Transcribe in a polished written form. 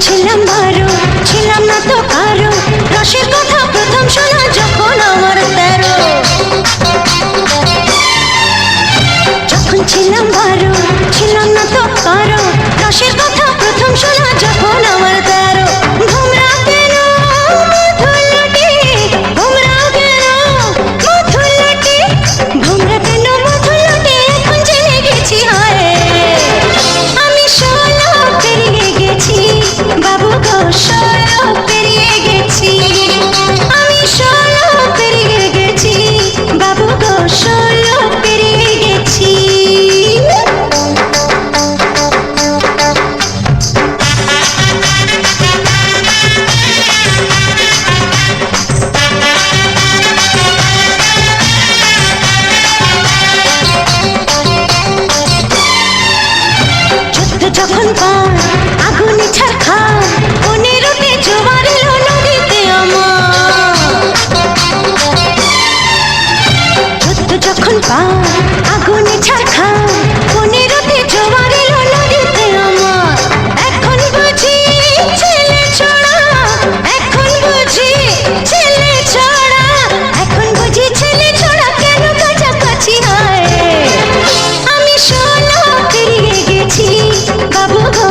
ছিলাম বারো, ছিলাম না তো কারো, রসের কথা প্রথম শোনা যখন আমার 13। যখন ছিলাম বারো, ছিলাম না তো কারো, রসের কথা প্রথম শোনা যখন আমার 13। ভোমরা কেন মধুলটি, ভোমরা কেন মধুলটি, ভোমরা কেন মধুলটি, এখন জেনে গেছি হায় আমি 16 পেরিয়ে গেছি বাবু গো, 16 পেরিয়ে গেছি আমি, 16 পেরিয়ে গেছি বাবু গো, 16 পেরিয়ে গেছি। যুদ্ধ যখন পার আগুনে ছারখার, 15তে জোয়ার এলো নদীতে আমার। যুদ্ধ যখন পার আগুনে ছারখার, 15তে জোয়ার এলো নদীতে আমার। এখন বুঝি ছেলে ছড়া, এখন বুঝি ছেলে ছড়া, এখন বুঝি ছেলে ছড়া কেন কাছাকাছি হয় আমি 16 পেরিয়ে গেছি বাবু গো,